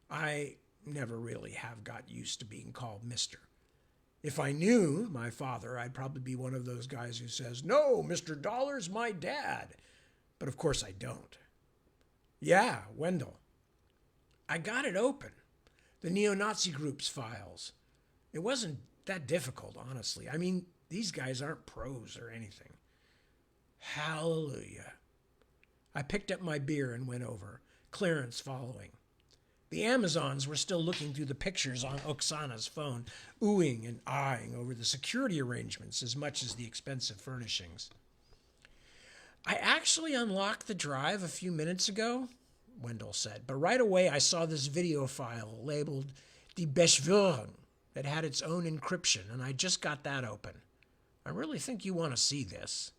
I never really have got used to being called Mr. If I knew my father, I'd probably be one of those guys who says, no, Mr. Dollar's my dad. But of course I don't. Yeah, Wendell. I got it open. The neo-Nazi group's files. It wasn't that difficult, honestly. I mean, these guys aren't pros or anything. Hallelujah. I picked up my beer and went over, Clarence following. The Amazons were still looking through the pictures on Oksana's phone, oohing and eyeing over the security arrangements as much as the expensive furnishings. I actually unlocked the drive a few minutes ago. Wendell said. But right away I saw this video file labeled Die Beschwörung that had its own encryption, and I just got that open. I really think you want to see this.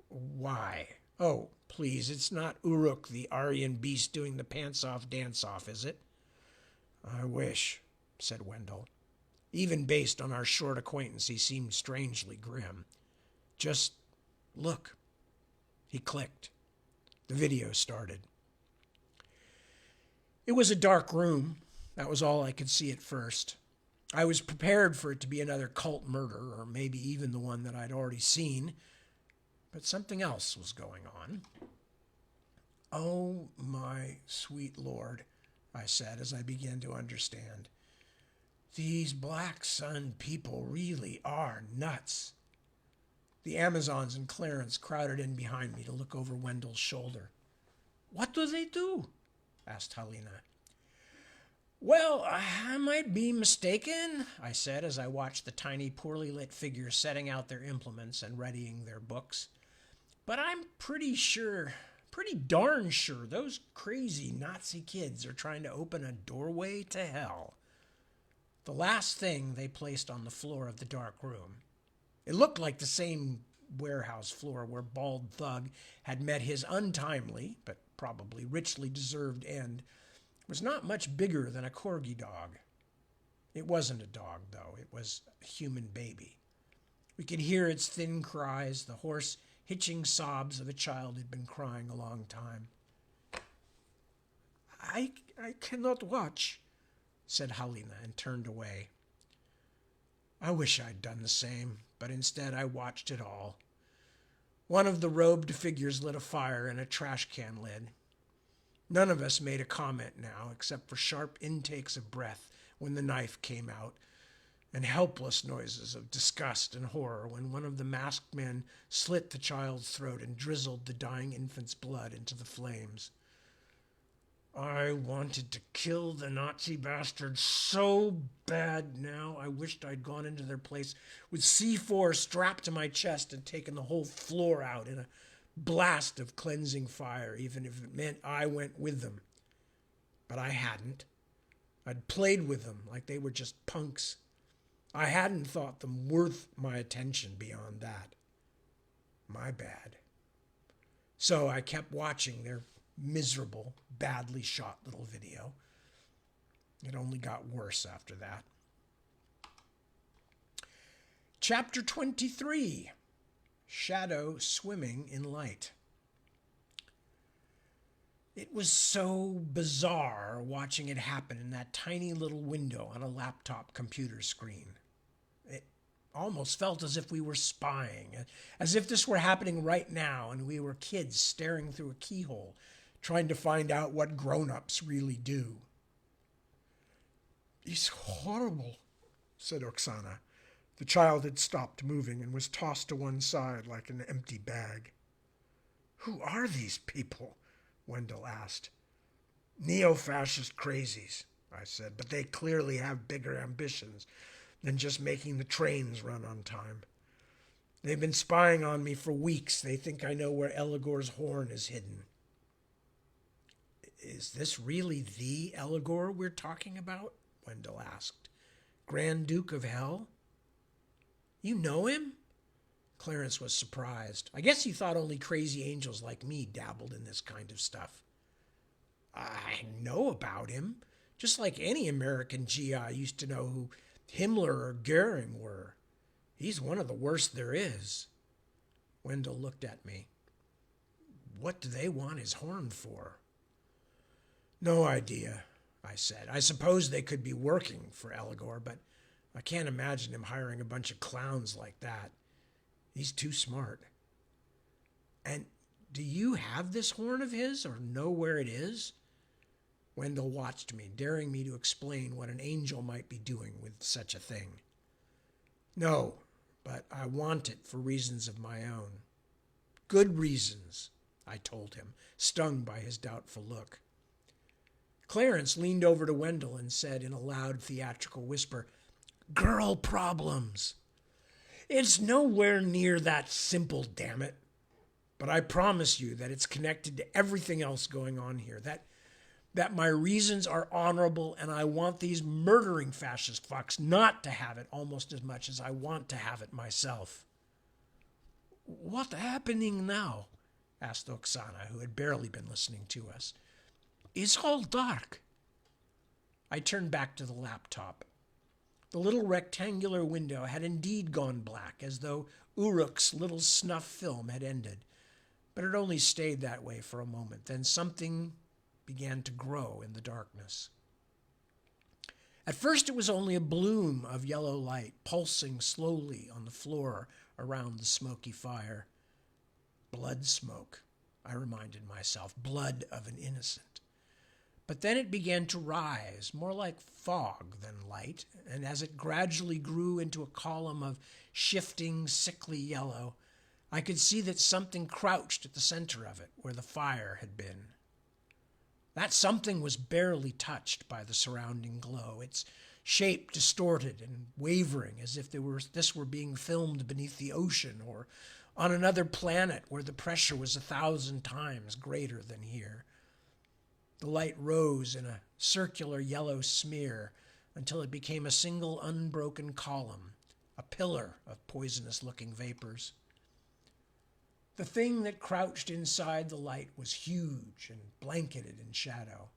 Why? Oh, please, it's not Uruk, the Aryan beast, doing the pants-off dance-off, is it? I wish, said Wendell. Even based on our short acquaintance, he seemed strangely grim. Just look. He clicked. The video started. It was a dark room. That was all I could see at first. I was prepared for it to be another cult murder, or maybe even the one that I'd already seen. But something else was going on. Oh, my sweet Lord, I said as I began to understand. These Black Sun people really are nuts. The Amazons and Clarence crowded in behind me to look over Wendell's shoulder. What do they do? Asked Helena. Well, I might be mistaken, I said as I watched the tiny, poorly lit figures setting out their implements and readying their books. But I'm pretty darn sure those crazy Nazi kids are trying to open a doorway to hell. The last thing they placed on the floor of the dark room. It looked like the same warehouse floor where Bald Thug had met his untimely, but probably richly deserved end. It was not much bigger than a corgi dog. It wasn't a dog, though. It was a human baby. We could hear its thin cries, the hoarse, hitching sobs of a child who'd been crying a long time. I cannot watch, said Helena, and turned away. I wish I'd done the same, but instead I watched it all. One of the robed figures lit a fire in a trash can lid. None of us made a comment now, except for sharp intakes of breath when the knife came out, and helpless noises of disgust and horror when one of the masked men slit the child's throat and drizzled the dying infant's blood into the flames. I wanted to kill the Nazi bastards so bad now. I wished I'd gone into their place with C4 strapped to my chest and taken the whole floor out in a blast of cleansing fire, even if it meant I went with them. But I hadn't. I'd played with them like they were just punks. I hadn't thought them worth my attention beyond that. My bad. So I kept watching their miserable, badly shot little video. It only got worse after that. Chapter 23. Shadow Swimming in Light. It was so bizarre watching it happen in that tiny little window on a laptop computer screen. It almost felt as if we were spying, as if this were happening right now and we were kids staring through a keyhole, trying to find out what grown-ups really do. It's horrible, said Oksana. The child had stopped moving and was tossed to one side like an empty bag. Who are these people? Wendell asked. Neo-fascist crazies, I said, but they clearly have bigger ambitions than just making the trains run on time. They've been spying on me for weeks. They think I know where Eligor's horn is hidden. Is this really the Eligor we're talking about? Wendell asked. Grand Duke of Hell? You know him? Clarence was surprised. I guess he thought only crazy angels like me dabbled in this kind of stuff. I know about him, just like any American GI used to know who Himmler or Goering were. He's one of the worst there is. Wendell looked at me. What do they want his horn for? No idea, I said. I suppose they could be working for Eligor, but I can't imagine him hiring a bunch of clowns like that. He's too smart. And do you have this horn of his or know where it is? Wendell watched me, daring me to explain what an angel might be doing with such a thing. No, but I want it for reasons of my own. Good reasons, I told him, stung by his doubtful look. Clarence leaned over to Wendell and said in a loud theatrical whisper, Girl problems. It's nowhere near that simple, damn it. But I promise you that it's connected to everything else going on here. That my reasons are honorable, and I want these murdering fascist fucks not to have it almost as much as I want to have it myself." "What happening now?" asked Oksana, who had barely been listening to us. "It's all dark." I turned back to the laptop. The little rectangular window had indeed gone black, as though Uruk's little snuff film had ended. But it only stayed that way for a moment. Then something began to grow in the darkness. At first it was only a bloom of yellow light pulsing slowly on the floor around the smoky fire. Blood smoke, I reminded myself, blood of an innocent. But then it began to rise, more like fog than light, and as it gradually grew into a column of shifting, sickly yellow, I could see that something crouched at the center of it, where the fire had been. That something was barely touched by the surrounding glow, its shape distorted and wavering as if this were being filmed beneath the ocean or on another planet where the pressure was 1,000 times greater than here. The light rose in a circular yellow smear until it became a single unbroken column, a pillar of poisonous-looking vapors. The thing that crouched inside the light was huge and blanketed in shadow.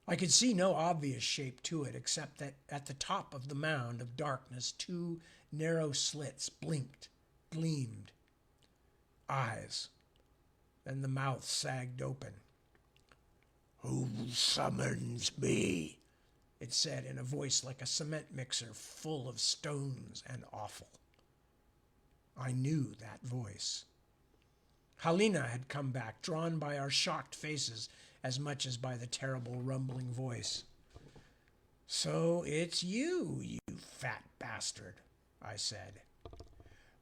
I could see no obvious shape to it except that at the top of the mound of darkness 2 narrow slits blinked, gleamed. Eyes. Then the mouth sagged open. "Who summons me?" it said in a voice like a cement mixer full of stones and offal. I knew that voice. Halina had come back, drawn by our shocked faces as much as by the terrible rumbling voice. "So it's you, you fat bastard," I said.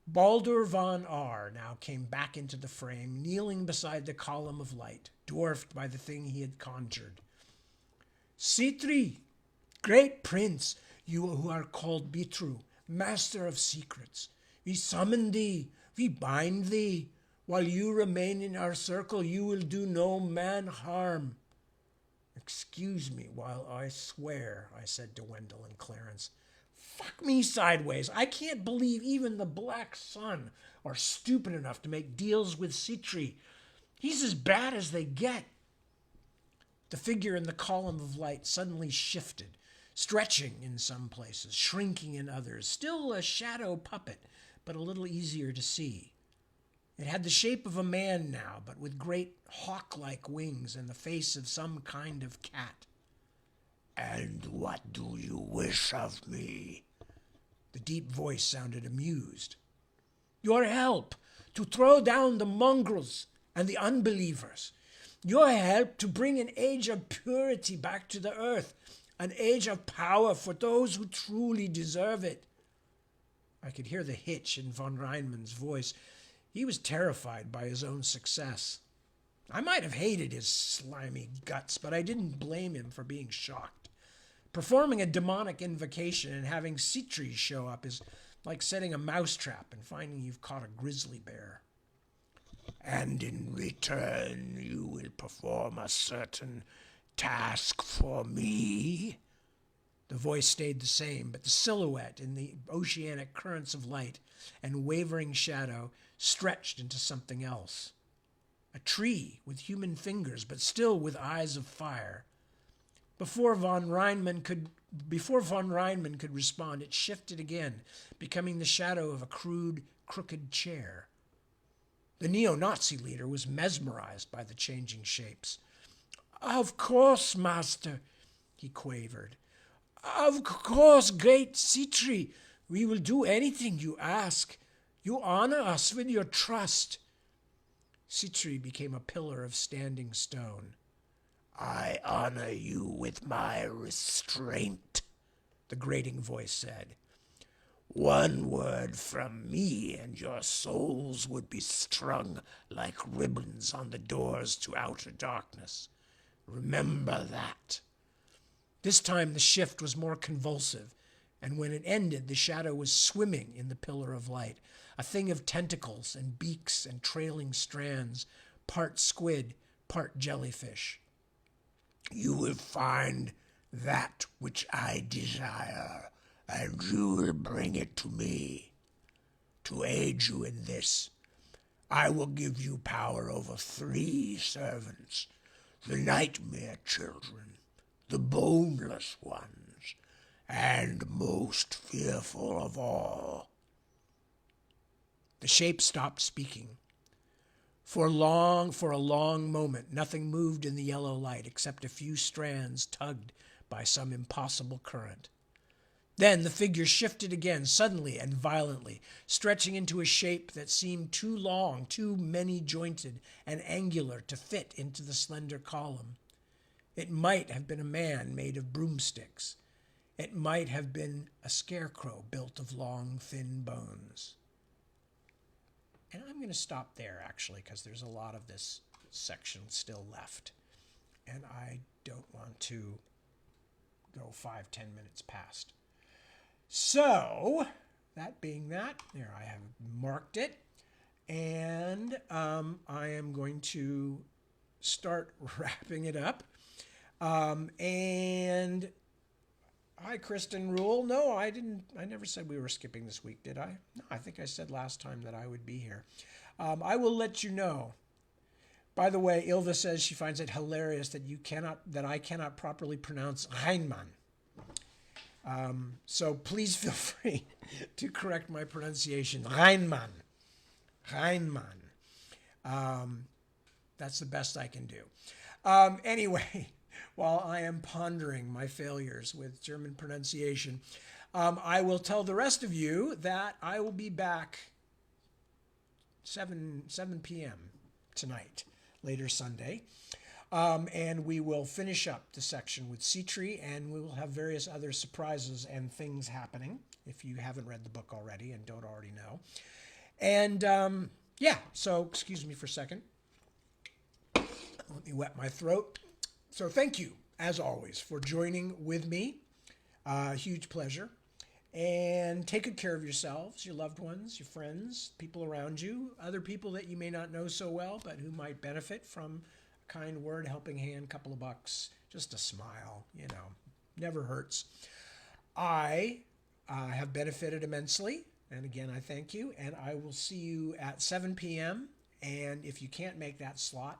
Baldur von R. now came back into the frame, kneeling beside the column of light, dwarfed by the thing he had conjured. "Sitri, great prince, you who are called Bitru, master of secrets, we summon thee, we bind thee. While you remain in our circle, you will do no man harm." "Excuse me while I swear," I said to Wendell and Clarence. "Fuck me sideways. I can't believe even the Black Sun are stupid enough to make deals with Sitri. He's as bad as they get." The figure in the column of light suddenly shifted, stretching in some places, shrinking in others, still a shadow puppet, but a little easier to see. It had the shape of a man now, but with great hawk-like wings and the face of some kind of cat. "And what do you wish of me?" The deep voice sounded amused. "Your help to throw down the mongrels and the unbelievers. Your help to bring an age of purity back to the earth, an age of power for those who truly deserve it." I could hear the hitch in von Reinmann's voice. He was terrified by his own success. I might have hated his slimy guts, but I didn't blame him for being shocked. Performing a demonic invocation and having Sitri show up is like setting a mousetrap and finding you've caught a grizzly bear. "And in return, you will perform a certain task for me?" The voice stayed the same, but the silhouette in the oceanic currents of light and wavering shadow stretched into something else. A tree with human fingers, but still with eyes of fire. Before von Reinmann could respond, it shifted again, becoming the shadow of a crude, crooked chair. The neo-Nazi leader was mesmerized by the changing shapes. "Of course, master," he quavered. "Of course, great Sitri, we will do anything you ask. You honor us with your trust." Sitri became a pillar of standing stone. "I honor you with my restraint," the grating voice said. "One word from me and your souls would be strung like ribbons on the doors to outer darkness. Remember that." This time the shift was more convulsive, and when it ended, the shadow was swimming in the pillar of light, a thing of tentacles and beaks and trailing strands, part squid, part jellyfish. You will find that which I desire, and you will bring it to me. To aid you in this, I will give you power over 3 servants, the nightmare children, the boneless ones, and most fearful of all. The shape stopped speaking. For a long moment, nothing moved in the yellow light except a few strands tugged by some impossible current. Then the figure shifted again, suddenly and violently, stretching into a shape that seemed too long, too many-jointed and angular to fit into the slender column. It might have been a man made of broomsticks. It might have been a scarecrow built of long, thin bones. And I'm going to stop there, actually, because there's a lot of this section still left. And I don't want to go 5-10 minutes past. So, that being that, there I have marked it. And I am going to start wrapping it up. And hi, Kristen Rule. No, I didn't. I never said we were skipping this week, did I? No, I think I said last time that I would be here. I will let you know. By the way, Ilva says she finds it hilarious that I cannot properly pronounce Reinmann. So please feel free to correct my pronunciation. Reinmann. That's the best I can do. Anyway, while I am pondering my failures with German pronunciation, I will tell the rest of you that I will be back 7 p.m. tonight, later Sunday. And we will finish up the section with Citri, and we will have various other surprises and things happening, if you haven't read the book already and don't already know. And so excuse me for a second. Let me wet my throat. So thank you, as always, for joining with me. Huge pleasure. And take good care of yourselves, your loved ones, your friends, people around you, other people that you may not know so well, but who might benefit from a kind word, helping hand, couple of bucks, just a smile, never hurts. I have benefited immensely. And again, I thank you. And I will see you at 7 p.m. And if you can't make that slot,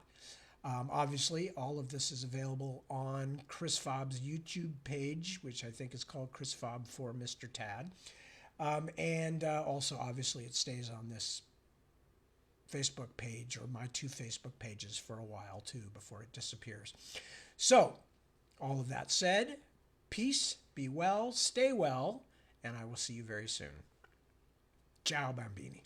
obviously, all of this is available on Chris Fobb's YouTube page, which I think is called Chris Fobb for Mr. Tad. And also, obviously, it stays on this Facebook page or my 2 Facebook pages for a while, too, before it disappears. So, all of that said, peace, be well, stay well, and I will see you very soon. Ciao, Bambini.